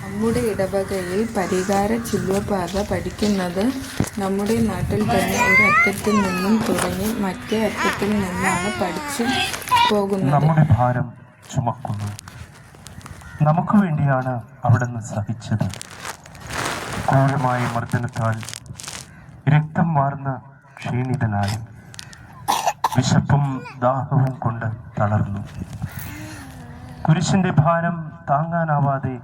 നമ്മുടെ ഇടവകയിൽ പരിഹാര ചില്ലുപാത പഠിക്കുന്നത് നമ്മുടെ നാട്ടിൽ തന്നെ ഒരു അറ്റത്തിൽ നിന്നും തുടങ്ങി മറ്റേ അറ്റത്തിൽ നിന്നാണ് പഠിച്ചു പോകുന്നത്. നമ്മുടെ ഭാരം ചുമക്കുന്നു. നമുക്ക് വേണ്ടിയാണ് അവിടുന്ന് സഹിച്ചത്. ക്രൂരമായ മർദ്ദനത്താൽ രക്തം വാർന്ന ക്ഷീണിതനായി വിശപ്പും ദാഹവും കൊണ്ട് തളർന്നു. കുരിശിന്റെ ഭാരം താങ്ങാനാവാതെ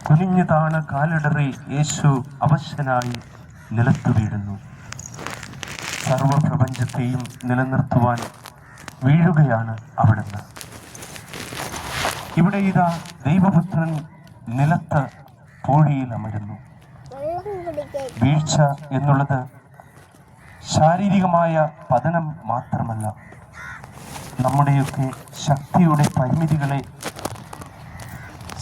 കുനിഞ്ഞു താണ് കാലിടറി യേശു അവശനായി നിലത്തു വീഴുന്നു. സർവപ്രപഞ്ചത്തെയും നിലനിർത്തുവാൻ വീഴുകയാണ് അവിടുന്ന്. ഇവിടെ ഇതാ ദൈവപുത്രൻ നിലത്ത് പൂഴിയിൽ അമരുന്നു. വീഴ്ച എന്നുള്ളത് ശാരീരികമായ പതനം മാത്രമല്ല, നമ്മുടെയൊക്കെ ശക്തിയുടെ പരിമിതികളെ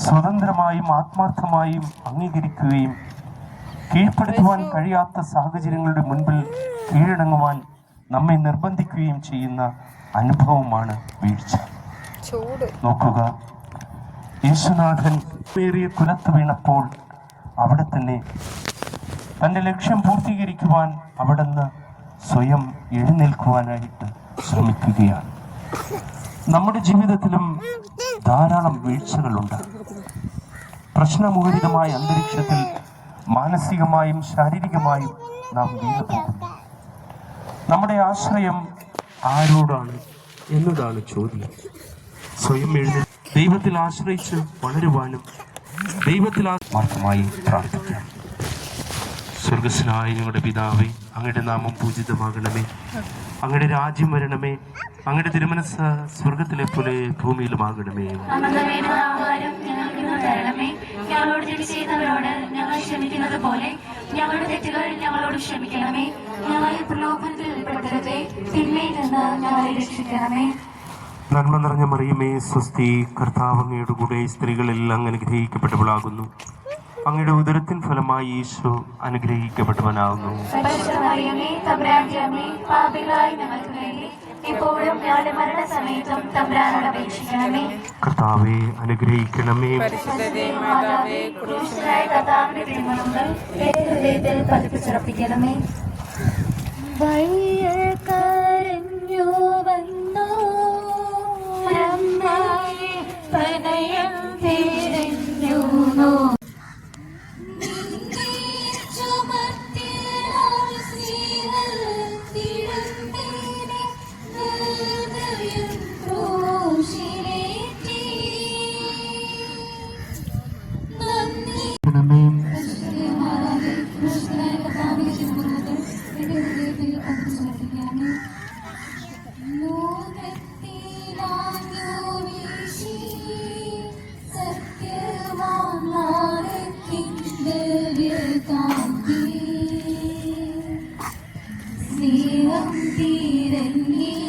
സ്വതന്ത്രമായും ആത്മാർത്ഥമായും അംഗീകരിക്കുകയും കീഴ്പ്പെടുത്തുവാൻ കഴിയാത്ത സാഹചര്യങ്ങളുടെ മുൻപിൽ കീഴടങ്ങുവാൻ നമ്മെ നിർബന്ധിക്കുകയും ചെയ്യുന്ന അനുഭവമാണ് വീഴ്ച. നോക്കുക, യേശുനാഥൻ ഏറിയ കുലത്ത് വീണപ്പോൾ അവിടെ തന്നെ തൻ്റെ ലക്ഷ്യം പൂർത്തീകരിക്കുവാൻ അവിടുന്ന് സ്വയം എഴുന്നേൽക്കുവാനായിട്ട് ശ്രമിക്കുകയാണ്. നമ്മുടെ ജീവിതത്തിലും ധാരാളം വീഴ്ചകളുണ്ട്. പ്രശ്നമുഖരിതമായ അന്തരീക്ഷത്തിൽ മാനസികമായും ശാരീരികമായും നാം വീണു പോകുന്നു. നമ്മുടെ ആശ്രയം ആരോടാണ് എന്നതാണ് ചോദ്യം. സ്വയം ദൈവത്തിൽ ആശ്രയിച്ച് വളരുവാനും ദൈവത്തിൽ ആത്മാർത്ഥമായി പ്രാർത്ഥിക്കാം. സ്വർഗസ്നായ ഞങ്ങളുടെ പിതാവേ, അങ്ങയുടെ നാമം പൂജിതമാകണമേ, അങ്ങയുടെ രാജ്യം വരണമേ, അങ്ങയുടെ തിരുമനസ് സ്വർഗത്തിലെ പോലെ ഭൂമിയിലുമാകണമേ. ഞങ്ങളോട് തെറ്റ് ചെയ്യുന്നവരോട് ഞങ്ങൾ ക്ഷമിക്കുന്നത് പോലെ ഞങ്ങളുടെ തെറ്റുകൾ ഞങ്ങളോട് ക്ഷമിക്കണമേ. ഞങ്ങളെ പ്രലോഭനത്തിൽ ഉൾപ്പെടുത്തരുതേ, തിന്മയിൽ നിന്ന് ഞങ്ങളെ രക്ഷിക്കണമേ. നന്മ നിറഞ്ഞ മറിയമേ, സ്വസ്തി, കർത്താവ് അങ്ങയുടെ കൂടെ സ്ത്രീകളിൽ അങ്ങ് അനുഗ്രഹിക്കപ്പെട്ടവളാകുന്നു. അങ്ങയുടെ ഉദരത്തിൻ ഫലമായി ഈശോ അനുഗ്രഹിക്കപ്പെട്ടവനാകുന്നു. കർത്താവെ അനുഗ്രഹിക്കണമേ. പതിപ്പിച്ചുറപ്പിക്കണമേ. തീരങ്ങി